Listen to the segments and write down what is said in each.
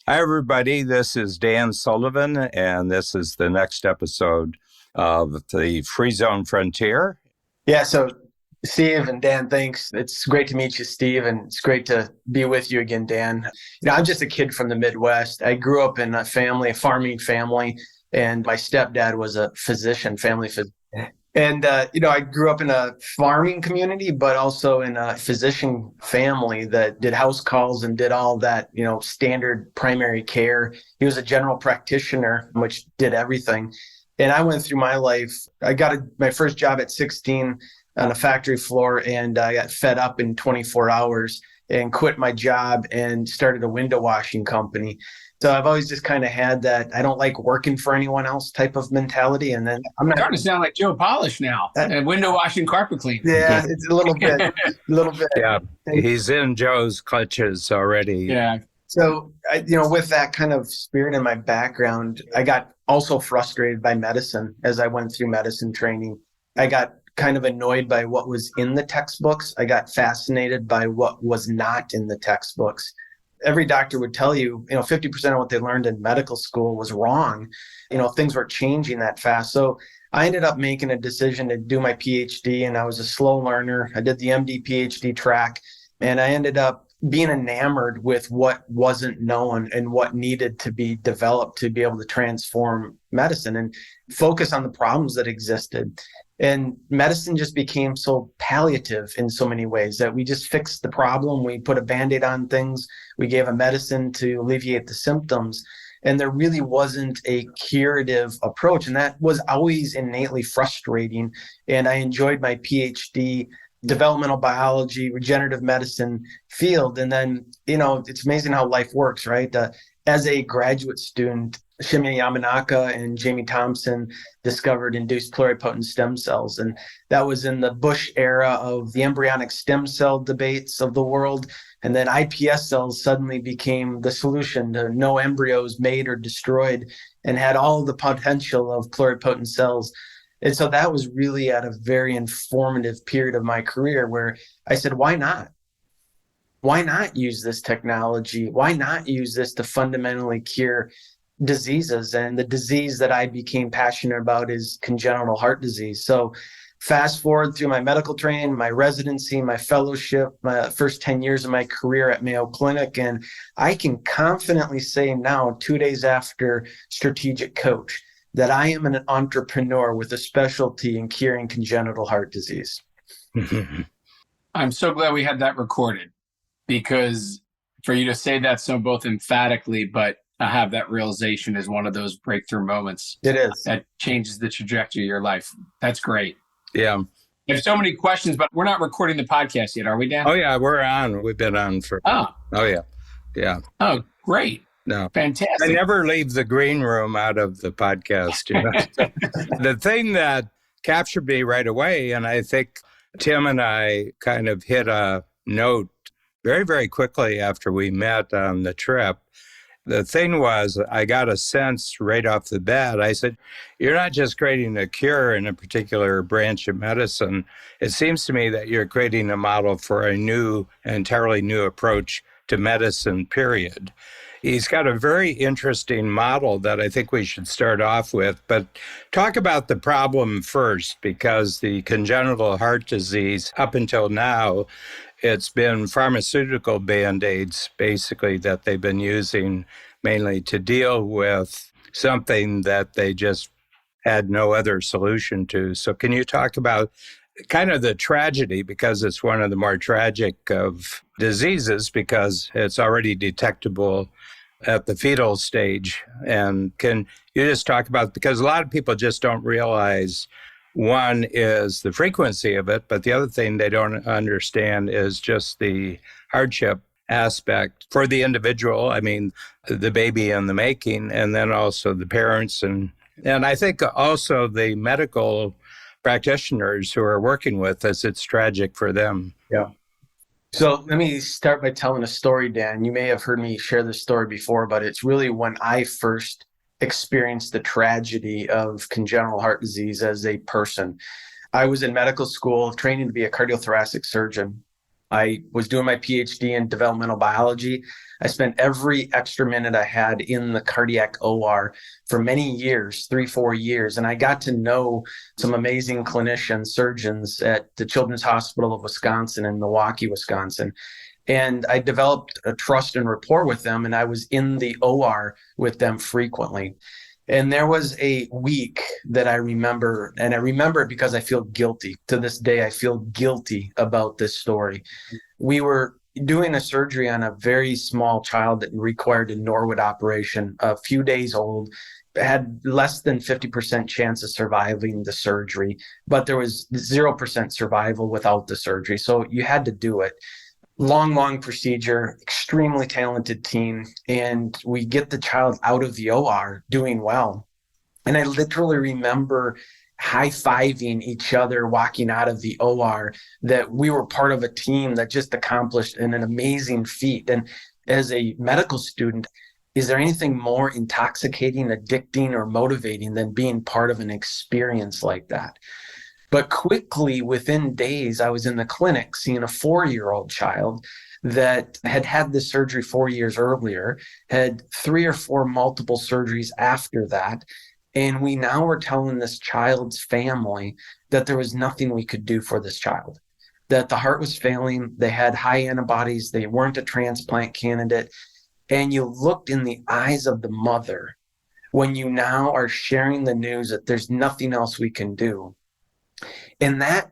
Hi, everybody. This is Dan Sullivan, and this is the next episode of the Free Zone Frontier. Yeah, so Steve and Dan, thanks. It's great to meet you, Steve, and it's great to be with you again, Dan. I'm just a kid from the Midwest. I grew up in a farming family, and my stepdad was a family physician. And, I grew up in a farming community, but also in a physician family that did house calls and did all that, standard primary care. He was a general practitioner, which did everything. And I went through my life. I got my first job at 16 on a factory floor, and I got fed up in 24 hours and quit my job and started a window washing company. So I've always just kind of had that I don't like working for anyone else type of mentality. And then I'm starting to sound like Joe Polish now. Window washing, carpet cleaning. Yeah, it's a little bit. Yeah, he's in Joe's clutches already. Yeah. So, with that kind of spirit in my background, I got also frustrated by medicine as I went through medicine training. I got kind of annoyed by what was in the textbooks. I got fascinated by what was not in the textbooks. Every doctor would tell you, 50% of what they learned in medical school was wrong. Things were changing that fast. So I ended up making a decision to do my PhD, and I was a slow learner. I did the MD PhD track, and I ended up being enamored with what wasn't known and what needed to be developed to be able to transform medicine and focus on the problems that existed. And medicine just became so palliative in so many ways that we just fixed the problem. We put a Band-Aid on things. We gave a medicine to alleviate the symptoms. And there really wasn't a curative approach. And that was always innately frustrating. And I enjoyed my PhD developmental biology, regenerative medicine field. And then, it's amazing how life works, right? As a graduate student, Shinya Yamanaka and Jamie Thompson discovered induced pluripotent stem cells. And that was in the Bush era of the embryonic stem cell debates of the world. And then iPS cells suddenly became the solution to no embryos made or destroyed and had all the potential of pluripotent cells. And so that was really at a very informative period of my career where I said, why not? Why not use this technology? Why not use this to fundamentally cure diseases? And the disease that I became passionate about is congenital heart disease. So fast forward through my medical training, my residency, my fellowship, my first 10 years of my career at Mayo Clinic. And I can confidently say now, 2 days after strategic coach, that I am an entrepreneur with a specialty in curing congenital heart disease. I'm so glad we had that recorded, because for you to say that so both emphatically, but I have that realization is one of those breakthrough moments. It is. That changes the trajectory of your life. That's great. Yeah. I have so many questions, but we're not recording the podcast yet, are we, Dan? Oh, yeah, we're on. We've been on for... Oh, yeah. Yeah. Oh, great. No. Fantastic. I never leave the green room out of the podcast. The thing that captured me right away, and I think Tim and I kind of hit a note very, very quickly after we met on the trip. The thing was, I got a sense right off the bat. I said, you're not just creating a cure in a particular branch of medicine. It seems to me that you're creating a model for a entirely new approach to medicine, period. He's got a very interesting model that I think we should start off with, but talk about the problem first, because the congenital heart disease, up until now, it's been pharmaceutical Band-Aids, basically, that they've been using mainly to deal with something that they just had no other solution to. So can you talk about kind of the tragedy, because it's one of the more tragic of diseases, because it's already detectable at the fetal stage? And can you just talk about, because a lot of people just don't realize, one is the frequency of it, but the other thing they don't understand is just the hardship aspect for the individual. I mean, the baby in the making, and then also the parents. And I think also the medical practitioners who are working with us, it's tragic for them. Yeah. So let me start by telling a story, Dan. You may have heard me share this story before, but it's really when I first experienced the tragedy of congenital heart disease as a person. I was in medical school training to be a cardiothoracic surgeon. I was doing my PhD in developmental biology. I spent every extra minute I had in the cardiac OR for many years, 3-4 years. And I got to know some amazing clinicians, surgeons at the Children's Hospital of Wisconsin in Milwaukee, Wisconsin. And I developed a trust and rapport with them. And I was in the OR with them frequently. And there was a week that I remember, and I remember it because I feel guilty. To this day, I feel guilty about this story. We were doing a surgery on a very small child that required a Norwood operation, a few days old, had less than 50% chance of surviving the surgery, but there was 0% survival without the surgery. So you had to do it. Long procedure, extremely talented team. And we get the child out of the OR doing well. And I literally remember high-fiving each other walking out of the OR, that we were part of a team that just accomplished an amazing feat. And as a medical student, is there anything more intoxicating, addicting, or motivating than being part of an experience like that? But quickly, within days, I was in the clinic seeing a 4-year-old child that had had this surgery 4 years earlier, had 3 or 4 multiple surgeries after that. And we now were telling this child's family that there was nothing we could do for this child, that the heart was failing, they had high antibodies, they weren't a transplant candidate. And you looked in the eyes of the mother when you now are sharing the news that there's nothing else we can do. And that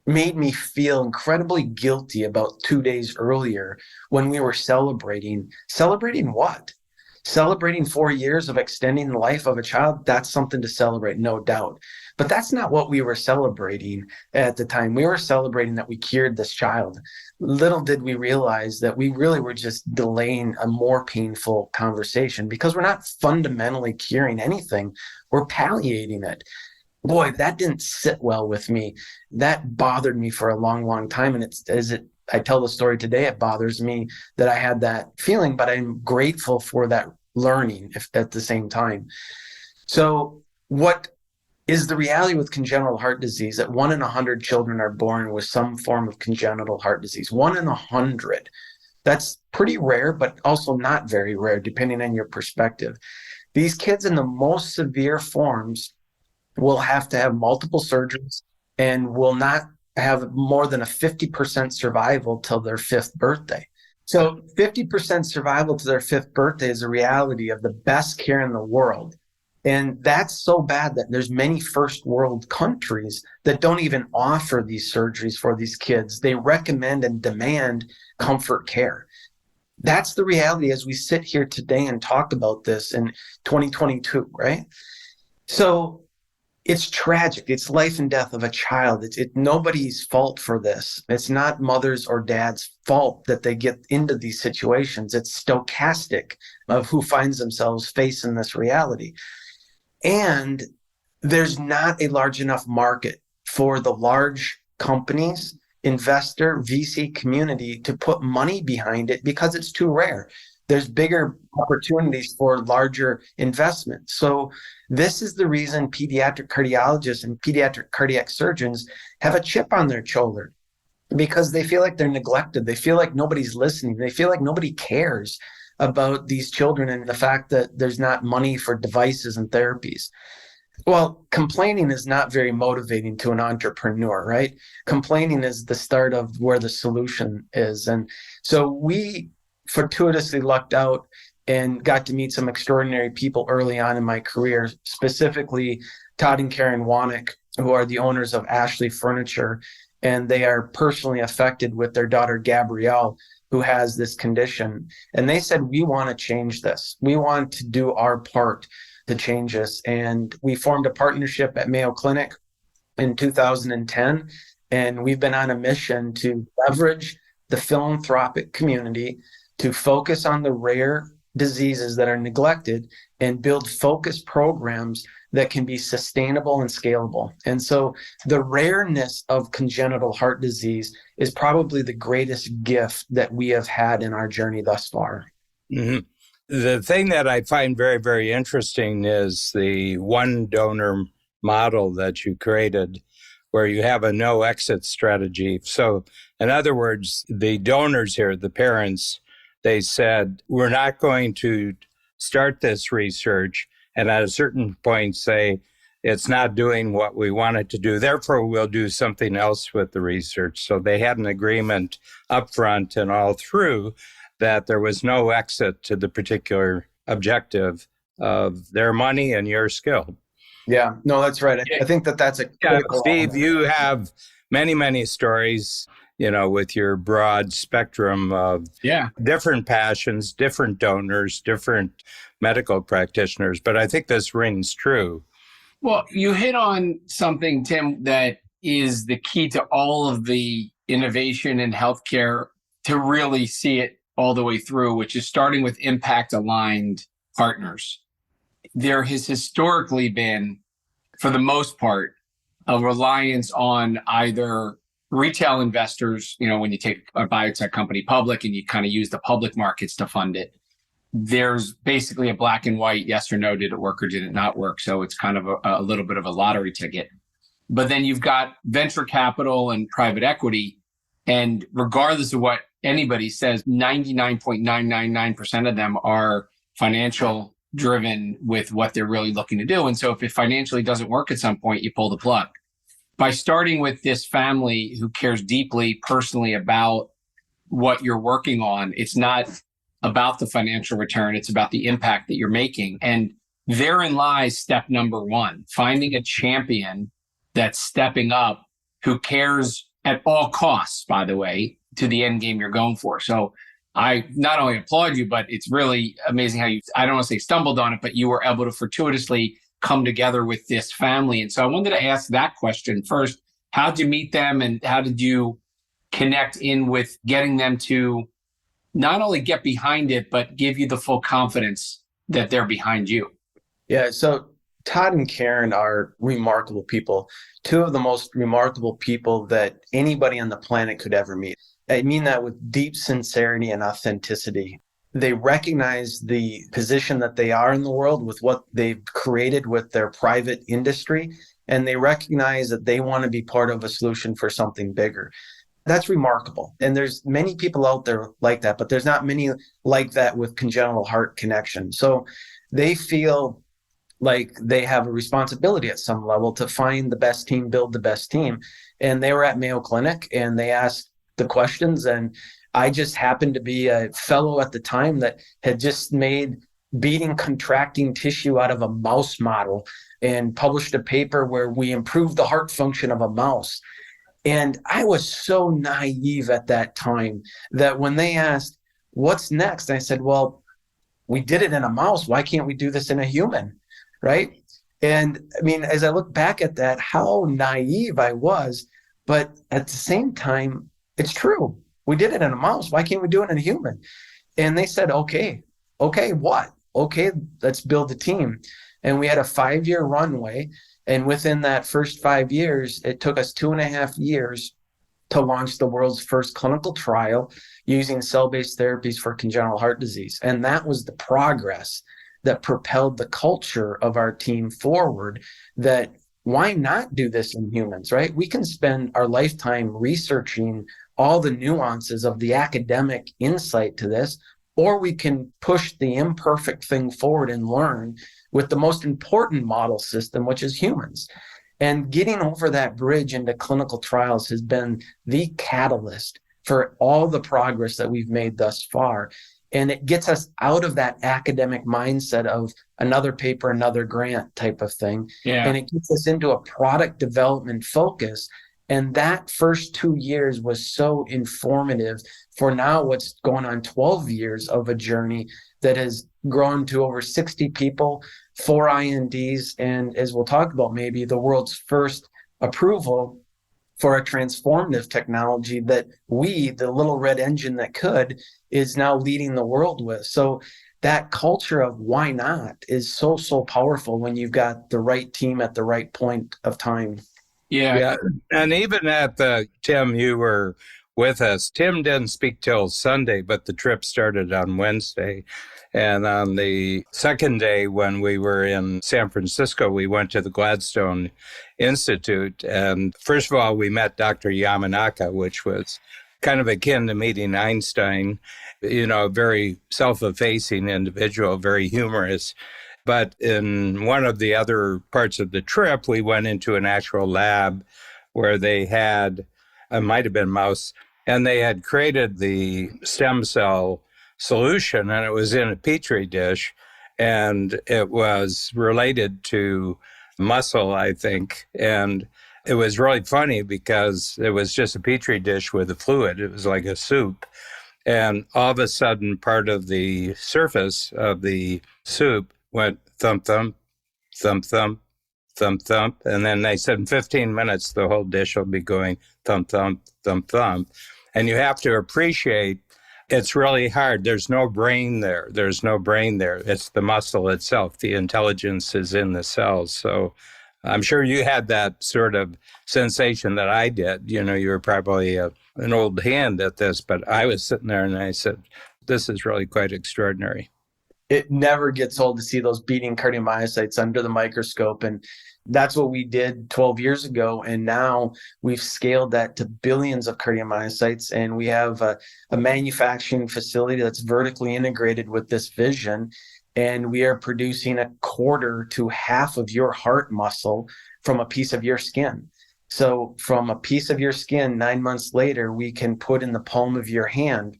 made me feel incredibly guilty about 2 days earlier when we were celebrating. Celebrating what? Celebrating 4 years of extending the life of a child. That's something to celebrate, no doubt. But that's not what we were celebrating at the time. We were celebrating that we cured this child. Little did we realize that we really were just delaying a more painful conversation, because we're not fundamentally curing anything. We're palliating it. Boy, that didn't sit well with me. That bothered me for a long time. And I tell the story today, it bothers me that I had that feeling, but I'm grateful for that learning at the same time. So what is the reality with congenital heart disease? That 1 in 100 children are born with some form of congenital heart disease. 1 in 100. That's pretty rare, but also not very rare, depending on your perspective. These kids in the most severe forms will have to have multiple surgeries and will not have more than a 50% survival till their 5th birthday. So 50% survival to their 5th birthday is a reality of the best care in the world. And that's so bad that there's many first world countries that don't even offer these surgeries for these kids. They recommend and demand comfort care. That's the reality as we sit here today and talk about this in 2022, right? So it's tragic. It's life and death of a child. It's nobody's fault for this. It's not mother's or dad's fault that they get into these situations. It's stochastic of who finds themselves facing this reality. And there's not a large enough market for the large companies, investor, VC community to put money behind it because it's too rare. There's bigger opportunities for larger investment. So this is the reason pediatric cardiologists and pediatric cardiac surgeons have a chip on their shoulder, because they feel like they're neglected. They feel like nobody's listening. They feel like nobody cares about these children and the fact that there's not money for devices and therapies. Well, complaining is not very motivating to an entrepreneur, right? Complaining is the start of where the solution is. And so we fortuitously lucked out and got to meet some extraordinary people early on in my career, specifically Todd and Karen Wanick, who are the owners of Ashley Furniture. And they are personally affected with their daughter, Gabrielle, who has this condition. And they said, we want to change this. We want to do our part to change this. And we formed a partnership at Mayo Clinic in 2010. And we've been on a mission to leverage the philanthropic community to focus on the rare diseases that are neglected and build focused programs that can be sustainable and scalable. And so the rareness of congenital heart disease is probably the greatest gift that we have had in our journey thus far. Mm-hmm. The thing that I find very, very interesting is the one donor model that you created, where you have a no exit strategy. So In other words, the donors here, the parents, they said, we're not going to start this research and at a certain point say, it's not doing what we want it to do. Therefore, we'll do something else with the research. So they had an agreement up front and all through that there was no exit to the particular objective of their money and your skill. Yeah, no, that's right. I think that's a critical Steve, you have many, many stories, with your broad spectrum of different passions, different donors, different medical practitioners. But I think this rings true. Well, you hit on something, Tim, that is the key to all of the innovation in healthcare to really see it all the way through, which is starting with impact-aligned partners. There has historically been, for the most part, a reliance on either retail investors, when you take a biotech company public and you kind of use the public markets to fund it. There's basically a black and white, yes or no, did it work or did it not work? So it's kind of a little bit of a lottery ticket. But then you've got venture capital and private equity. And regardless of what anybody says, 99.999% of them are financial driven with what they're really looking to do. And so if it financially doesn't work at some point, you pull the plug. By starting with this family who cares deeply personally about what you're working on, it's not about the financial return. It's about the impact that you're making. And therein lies step number one, finding a champion that's stepping up who cares at all costs, by the way, to the end game you're going for. So I not only applaud you, but it's really amazing how I don't want to say stumbled on it, but you were able to fortuitously come together with this family. And so I wanted to ask that question first. How did you meet them and how did you connect in with getting them to not only get behind it, but give you the full confidence that they're behind you? Yeah, so Todd and Karen are remarkable people, two of the most remarkable people that anybody on the planet could ever meet. I mean that with deep sincerity and authenticity. They recognize the position that they are in the world with what they've created with their private industry, and they recognize that they want to be part of a solution for something bigger. That's remarkable. And there's many people out there like that, but there's not many like that with congenital heart connection. So they feel like they have a responsibility at some level to find the best team, build the best team. And they were at Mayo Clinic and they asked the questions. And I just happened to be a fellow at the time that had just made beating contracting tissue out of a mouse model and published a paper where we improved the heart function of a mouse. And I was so naive at that time that when they asked, what's next? I said, well, we did it in a mouse. Why can't we do this in a human? Right? And I mean, as I look back at that, how naive I was, but at the same time, it's true. We did it in a mouse. Why can't we do it in a human? And they said, okay, what? Okay, let's build a team. And we had a 5-year runway. And within that first 5 years, it took us 2.5 years to launch the world's first clinical trial using cell-based therapies for congenital heart disease. And that was the progress that propelled the culture of our team forward, that why not do this in humans, right? We can spend our lifetime researching all the nuances of the academic insight to this, or we can push the imperfect thing forward and learn with the most important model system, which is humans. And getting over that bridge into clinical trials has been the catalyst for all the progress that we've made thus far. And it gets us out of that academic mindset of another paper, another grant type of thing. Yeah. And it gets us into a product development focus. And that first 2 years was so informative for now what's going on 12 years of a journey that has grown to over 60 people, 4 INDs, and as we'll talk about, maybe the world's first approval for a transformative technology that we, the little red engine that could, is now leading the world with. So that culture of why not is so powerful when you've got the right team at the right point of time. Yeah. And even at Tim, you were with us. Tim didn't speak till Sunday, but the trip started on Wednesday. And on the second day, when we were in San Francisco, we went to the Gladstone Institute. And first of all, we met Dr. Yamanaka, which was kind of akin to meeting Einstein, a very self-effacing individual, very humorous. But in one of the other parts of the trip, we went into an actual lab where they had, it might have been mouse, and they had created the stem cell solution, and it was in a petri dish, and it was related to muscle, I think. And it was really funny because it was just a petri dish with a fluid. It was like a soup. And all of a sudden, part of the surface of the soup went thump, thump, thump, thump, thump, thump. And then they said in 15 minutes, the whole dish will be going thump, thump, thump, thump. And you have to appreciate it's really hard. There's no brain there. There's no brain there. It's the muscle itself. The intelligence is in the cells. So I'm sure you had that sort of sensation that I did. You were probably an old hand at this, but I was sitting there and I said, this is really quite extraordinary. It never gets old to see those beating cardiomyocytes under the microscope. And that's what we did 12 years ago. And now we've scaled that to billions of cardiomyocytes. And we have a manufacturing facility that's vertically integrated with this vision. And we are producing 1/4 to half of your heart muscle from a piece of your skin. So from a piece of your skin, 9 months later, we can put in the palm of your hand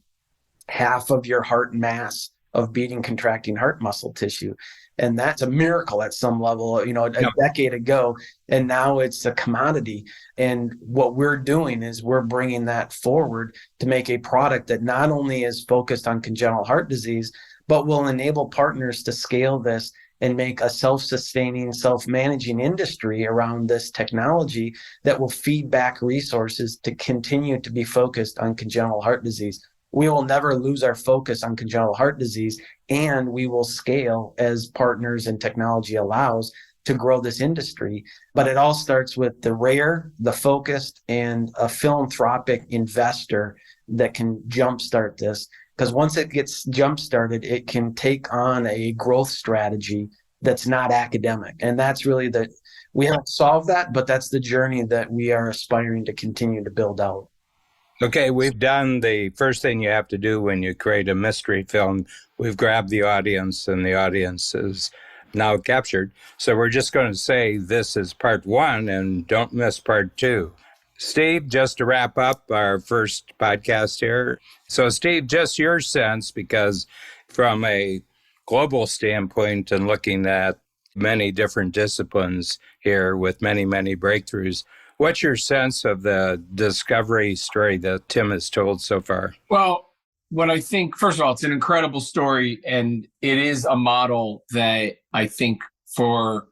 half of your heart mass of beating, contracting heart muscle tissue. And that's a miracle at some level, a decade ago. And now it's a commodity. And what we're doing is we're bringing that forward to make a product that not only is focused on congenital heart disease, but will enable partners to scale this and make a self-sustaining, self-managing industry around this technology that will feed back resources to continue to be focused on congenital heart disease. We will never lose our focus on congenital heart disease, and we will scale as partners and technology allows to grow this industry. But it all starts with the rare, the focused, and a philanthropic investor that can jumpstart this. Because once it gets jump-started, it can take on a growth strategy that's not academic. And that's really we haven't solved that, but that's the journey that we are aspiring to continue to build out. Okay, we've done the first thing you have to do when you create a mystery film. We've grabbed the audience, and the audience is now captured. So we're just going to say this is part 1, and don't miss part 2. Steve, just to wrap up our first podcast here. So Steve, just your sense, because from a global standpoint and looking at many different disciplines here with many, many breakthroughs, what's your sense of the discovery story that Tim has told so far? Well, what I think, first of all, it's an incredible story, and it is a model that I think for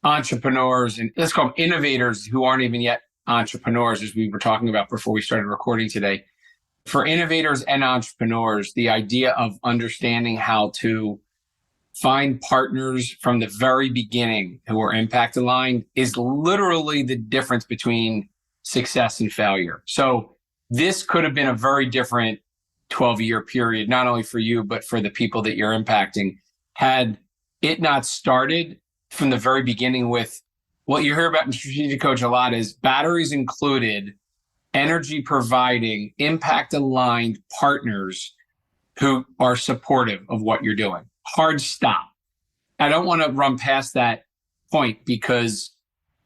entrepreneurs, and let's call them innovators who aren't even yet entrepreneurs, as we were talking about before we started recording today. For innovators and entrepreneurs, the idea of understanding how to find partners from the very beginning who are impact aligned is literally the difference between success and failure. So this could have been a very different 12-year period, not only for you, but for the people that you're impacting. Had it not started from the very beginning with what you hear about in Strategic Coach a lot is batteries included, energy providing, impact aligned partners who are supportive of what you're doing. Hard stop. I don't want to run past that point because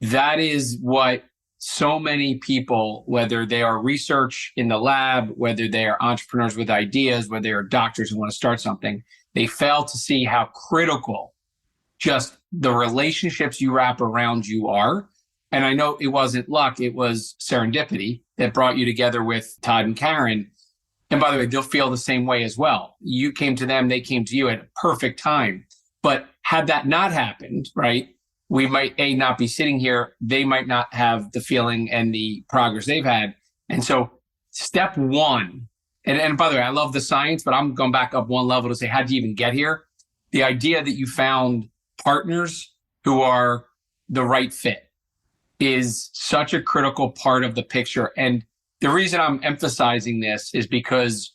that is what so many people, whether they are research in the lab, whether they are entrepreneurs with ideas, whether they are doctors who want to start something, they fail to see how critical just the relationships you wrap around you are. And I know it wasn't luck, it was serendipity that brought you together with Todd and Karen. And by the way, they'll feel the same way as well. You came to them, they came to you at a perfect time. But had that not happened, right, we might not be sitting here. They might not have the feeling and the progress they've had. And so step one, and by the way, I love the science, but I'm going back up one level to say, how'd you even get here? The idea that you found partners who are the right fit is such a critical part of the picture. And the reason I'm emphasizing this is because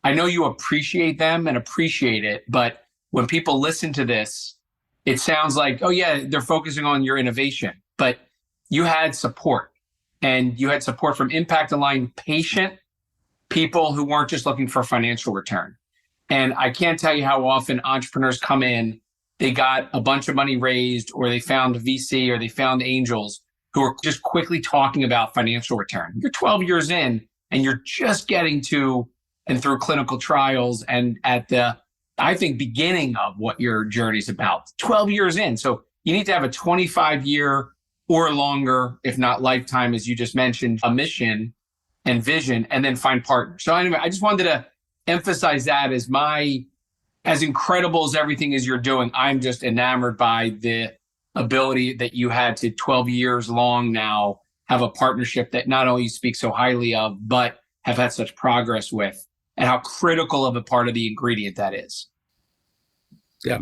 I know you appreciate them and appreciate it, but when people listen to this, it sounds like, oh yeah, they're focusing on your innovation, but you had support, and you had support from impact aligned patient people who weren't just looking for financial return. And I can't tell you how often entrepreneurs come in, they got a bunch of money raised, or they found a VC, or they found angels who are just quickly talking about financial return. You're 12 years in and you're just getting to and through clinical trials and at the, I think, beginning of what your journey's about, 12 years in. So you need to have a 25-year or longer, if not lifetime, as you just mentioned, a mission and vision, and then find partners. So anyway, I just wanted to emphasize that as incredible as everything is you're doing, I'm just enamored by the ability that you had to 12 years long now have a partnership that not only you speak so highly of, but have had such progress with, and how critical of a part of the ingredient that is. Yeah.